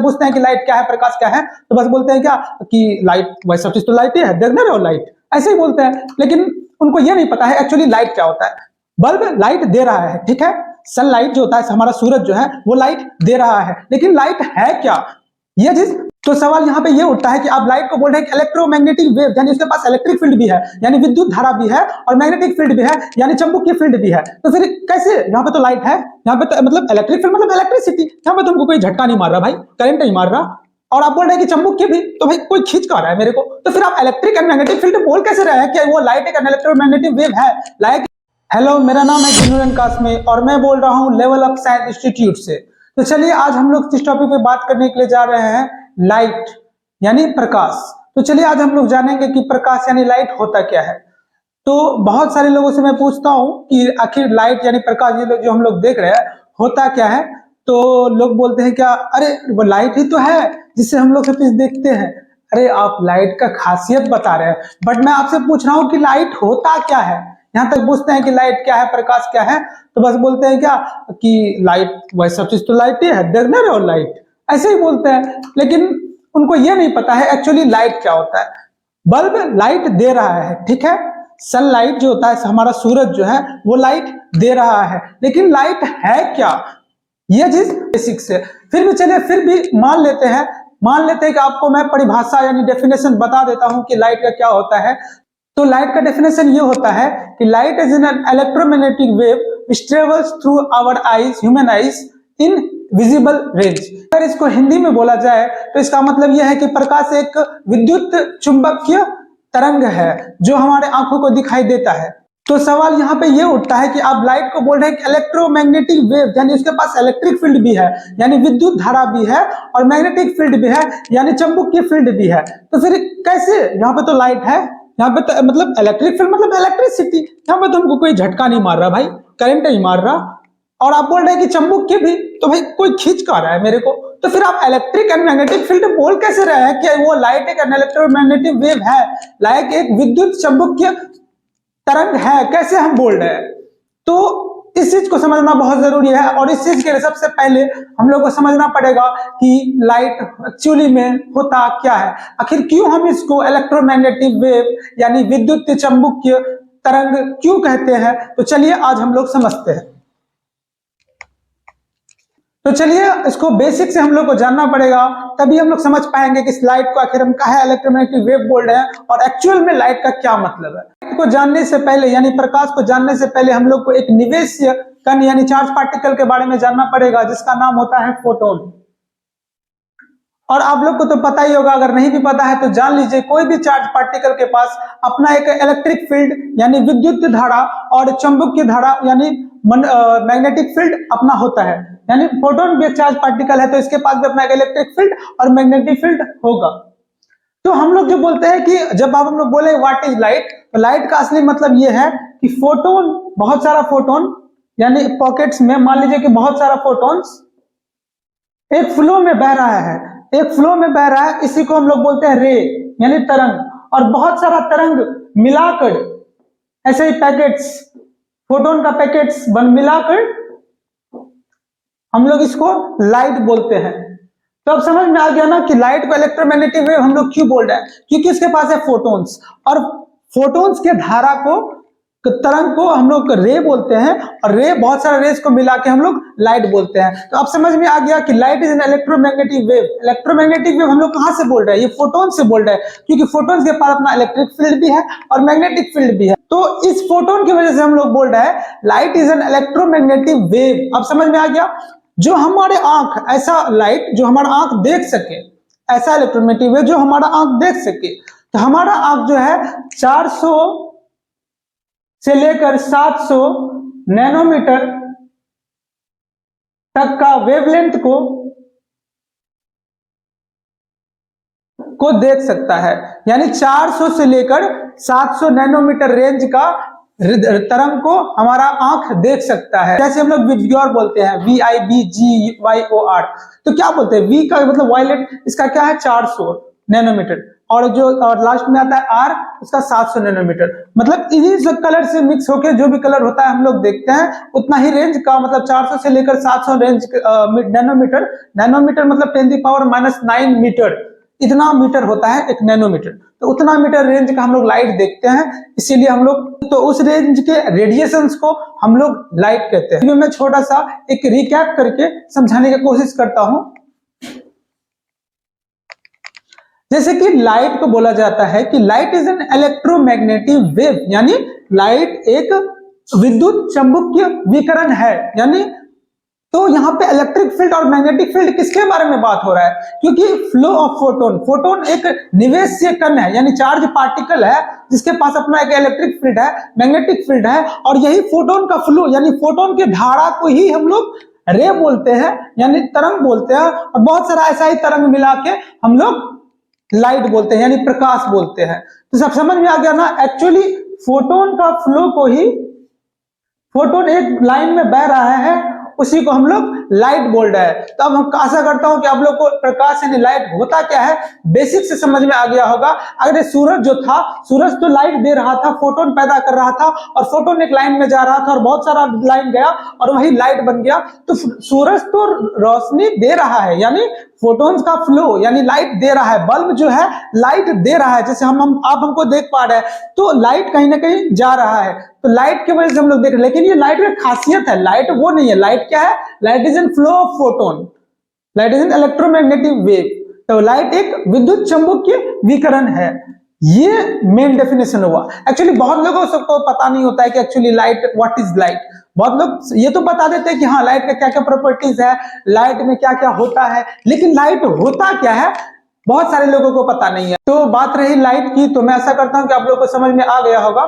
पूछते हैं कि लाइट क्या है, प्रकाश क्या है, तो बस बोलते हैं क्या कि लाइट, वही सब चीज तो लाइट ही है, देखने रहे हो लाइट, ऐसे ही बोलते हैं। लेकिन उनको ये नहीं पता है एक्चुअली लाइट क्या होता है। बल्ब लाइट दे रहा है, ठीक है, सनलाइट जो होता है, हमारा सूरज जो है वो लाइट दे रहा है, लेकिन लाइट है क्या, ये चीज। तो सवाल यहाँ पे ये उठता है कि आप लाइट को बोल रहे हैं कि इलेक्ट्रोमैग्नेटिक वेव, यानी उसके पास इलेक्ट्रिक फील्ड भी है, यानी विद्युत धारा भी है, और मैग्नेटिक फील्ड भी है, यानी चुंबकीय फील्ड भी है। तो फिर कैसे यहाँ पे तो लाइट है, यहाँ पे तो मतलब इलेक्ट्रिक फील्ड मतलब इलेक्ट्रिसिटी, यहाँ पे तुमको कोई झटका नहीं मार रहा भाई, करंट नहीं मार रहा, और आप बोल रहे हैं कि चुंबकीय भी, तो भाई कोई खींच का रहा है मेरे को, तो फिर आप इलेक्ट्रिक एंड मैग्नेटिक फील्ड बोल कैसे रहे हैं कि वो लाइट एक इलेक्ट्रोमैग्नेटिक वेव है, लाइट। हेलो, मेरा नाम है जिनुरन कासमी और मैं बोल रहा हूँ लेवल अप साइंस इंस्टीट्यूट से। तो चलिए आज हम लोग इस टॉपिक पे बात करने के लिए जा रहे हैं लाइट यानी प्रकाश। तो चलिए आज हम लोग जानेंगे कि प्रकाश यानी लाइट होता क्या है। तो बहुत सारे लोगों से मैं पूछता हूँ कि आखिर लाइट यानी प्रकाश ये जो हम लोग देख रहे हैं होता क्या है, तो लोग बोलते हैं क्या, अरे वो लाइट ही तो है जिससे हम लोग सब चीज देखते हैं। अरे आप लाइट का खासियत बता रहे हैं, बट मैं आपसे पूछ रहा हूँ कि लाइट होता क्या है। यहाँ तक पूछते हैं कि लाइट क्या है, प्रकाश क्या है, तो बस बोलते हैं क्या कि लाइट, वही सब चीज तो लाइट ही है, देखने रहे हो लाइट, ऐसे ही बोलते हैं। लेकिन उनको ये नहीं पता है एक्चुअली लाइट क्या होता है। बल्ब लाइट दे रहा है, ठीक है, सनलाइट जो होता है, हमारा सूरज जो है वो लाइट दे रहा है, लेकिन लाइट है क्या, ये चीज बेसिक्स है। फिर भी चलिए फिर भी मान लेते हैं कि आपको मैं परिभाषा यानी डेफिनेशन बता देता हूं कि लाइट का क्या होता है। तो लाइट का डेफिनेशन ये होता है कि light is an electromagnetic wave which travels through our eyes, human eyes in visible range। अगर इसको हिंदी में बोला जाए तो इसका मतलब यह है कि प्रकाश एक विद्युत चुंबकीय तरंग है जो हमारे आंखों को दिखाई देता है। तो सवाल यहाँ पे ये उठता है कि आप लाइट को बोल रहे हैं कि इलेक्ट्रोमैग्नेटिक वेव, यानी उसके पास इलेक्ट्रिक फील्ड भी है, यानी विद्युत धारा भी है, और मैग्नेटिक फील्ड भी है, यानी चुंबकीय फील्ड भी है। तो फिर कैसे, यहाँ पे तो लाइट है, यहाँ पे तो मतलब इलेक्ट्रिक फील्ड मतलब इलेक्ट्रिसिटी, यहाँ पे तुमको कोई झटका नहीं मार रहा भाई, करंट नहीं मार रहा, और आप बोल रहे हैं कि चुंबकीय भी, तो भाई कोई खींच का रहा है मेरे को, तो फिर आप इलेक्ट्रिक एंड मैग्नेटिक फील्ड बोल कैसे रहे हैं कि वो लाइट एक इलेक्ट्रोमैग्नेटिक वेव है, लाइट एक विद्युत चुंबकीय तरंग है, कैसे हम बोल रहे हैं। तो इस चीज को समझना बहुत जरूरी है, और इस चीज के लिए सबसे पहले हम लोग को समझना पड़ेगा कि लाइट एक्चुअली में होता क्या है, आखिर क्यों हम इसको इलेक्ट्रोमैग्नेटिक वेव यानी विद्युत चुंबकीय तरंग क्यों कहते हैं। तो चलिए आज हम लोग समझते हैं। तो चलिए इसको बेसिक से हम लोग को जानना पड़ेगा, तभी हम लोग समझ पाएंगे कि इस लाइट को आखिर हम काहे इलेक्ट्रोमैग्नेटिक वेव बोल रहे हैं और एक्चुअल में लाइट का क्या मतलब है। लाइट को जानने से पहले यानी प्रकाश को जानने से पहले हम लोग को एक निवेश्य कण यानी चार्ज पार्टिकल के बारे में जानना पड़ेगा, जिसका नाम होता है फोटोन। और आप लोग को तो पता ही होगा, अगर नहीं भी पता है तो जान लीजिए, कोई भी चार्ज पार्टिकल के पास अपना एक इलेक्ट्रिक फील्ड यानी विद्युत धारा और चुंबकीय धारा यानी मैग्नेटिक फील्ड अपना होता है। यानी फोटोन भी चार्ज पार्टिकल है तो इसके पास भी अपना एक इलेक्ट्रिक फील्ड और मैग्नेटिक फील्ड होगा। तो हम लोग जो बोलते हैं कि जब आप हम लोग बोले व्हाट इज लाइट, तो लाइट का असली मतलब यह है कि फोटोन, बहुत सारा फोटोन यानी पॉकेट्स में मान लीजिए कि बहुत सारा फोटोन्स एक फ्लो में बह रहा है, इसी को हम लोग बोलते हैं रे यानी तरंग, और बहुत सारा तरंग मिलाकर ऐसे ही पैकेट्स, फोटोन का पैकेट्स मिलाकर हम लोग इसको लाइट बोलते हैं। तो अब समझ में आ गया ना कि लाइट को इलेक्ट्रोमैग्नेटिक वेव हम लोग क्यों बोल रहे हैं, क्योंकि इसके पास है फोटोन्स, और फोटोन्स के धारा को, तरंग को हम लोग रे बोलते हैं, और रे बहुत सारे रेस को मिला के हम लोग लाइट बोलते हैं। तो अब समझ में आ गया कि light is an electromagnetic wave. Electromagnetic wave हम लोग कहां से बोल रहे हैं, ये फोटोन से बोल रहे हैं, क्योंकि फोटोन्स के पास अपना इलेक्ट्रिक फील्ड भी है और मैग्नेटिक फील्ड भी है। तो इस फोटोन की वजह से हम लोग बोल रहे हैं light is an electromagnetic wave. अब समझ में आ गया, जो हमारे आंख, ऐसा लाइट जो हमारा आंख देख सके, ऐसा इलेक्ट्रोमैग्नेटिक वेव जो हमारा आंख देख सके। तो हमारा आंख जो है 400 से लेकर 700 नैनोमीटर तक का वेवलेंथ को देख सकता है, यानी 400 से लेकर 700 नैनोमीटर रेंज का तरंग को हमारा आंख देख सकता है। जैसे हम लोग विबग्योर बोलते हैं, VIBGYOR, तो क्या बोलते हैं, वी का मतलब वायलेट, इसका क्या है 400 नैनोमीटर, और जो और लास्ट में आता है आर, उसका 700 नैनोमीटर। मतलब इन्हीं सब कलर से मिक्स होके जो भी कलर होता है हम लोग देखते हैं उतना ही रेंज का, मतलब 400 से लेकर 700 रेंज नैनोमीटर। नैनोमीटर मतलब 10⁻⁹ मीटर, इतना मीटर होता है एक नैनोमीटर। तो उतना मीटर रेंज का हम लोग लाइट देखते हैं, इसीलिए हम लोग तो उस रेंज के रेडिएशंस को हम लोग लाइट कहते हैं। मैं छोटा सा एक रिकैप करके समझाने की कोशिश करता हूं। जैसे कि लाइट को बोला जाता है कि light is an electromagnetic wave, यानी लाइट एक विद्युत चुंबकीय विकिरण है। यानी तो यहाँ पे इलेक्ट्रिक फील्ड और मैग्नेटिक फील्ड किसके बारे में बात हो रहा है, क्योंकि फ्लो ऑफ फोटोन, फोटोन एक निवेशीय कण है, यानी चार्ज पार्टिकल है जिसके पास अपना एक इलेक्ट्रिक फील्ड है, मैग्नेटिक फील्ड है, और यही फोटोन का फ्लो यानी फोटोन की धारा को ही हम लोग रे बोलते हैं, यानी तरंग बोलते हैं। और बहुत सारा ऐसा ही तरंग मिला के हम लोग लाइट बोलते हैं, यानी प्रकाश बोलते हैं। तो सब समझ में आ गया ना। एक्चुअली फोटोन का फ्लो को ही, फोटोन एक लाइन में बह रहा है, उसी को हम लोग लाइट बोल रहे हैं। तो अब हम आशा करता हूं कि आप लोग को प्रकाश यानी लाइट होता क्या है बेसिक से समझ में आ गया होगा। अगर ये सूरज जो था, सूरज तो लाइट दे रहा था, फोटोन पैदा कर रहा था, और फोटोन एक लाइन में जा रहा था और बहुत सारा लाइन गया और वही लाइट बन गया। तो सूरज तो रोशनी दे रहा है, यानी फोटोन्स का फ्लो यानी लाइट दे रहा है। बल्ब जो है लाइट दे रहा है, जैसे आप हमको देख पा रहे हैं, तो लाइट कहीं ना कहीं जा रहा है। तो लाइट की वजह से हम लोग देख रहे हैं, लेकिन ये लाइट की खासियत है, लाइट वो नहीं है। लाइट क्या है? Light is an flow of photon, light is an electromagnetic wave. तो लाइट एक विद्युत चुंबकीय विकिरण है। ये मेन डेफिनेशन हुआ। एक्चुअली बहुत लोगों को पता नहीं होता है कि actually light, what is light. बहुत लोग ये तो बता देते हैं कि हाँ लाइट का क्या क्या प्रॉपर्टीज है, लाइट में क्या क्या होता है, लेकिन लाइट होता क्या है बहुत सारे लोगों को पता नहीं है। तो बात रही लाइट की, तो मैं ऐसा करता हूं कि आप लोगों को समझ में आ गया होगा।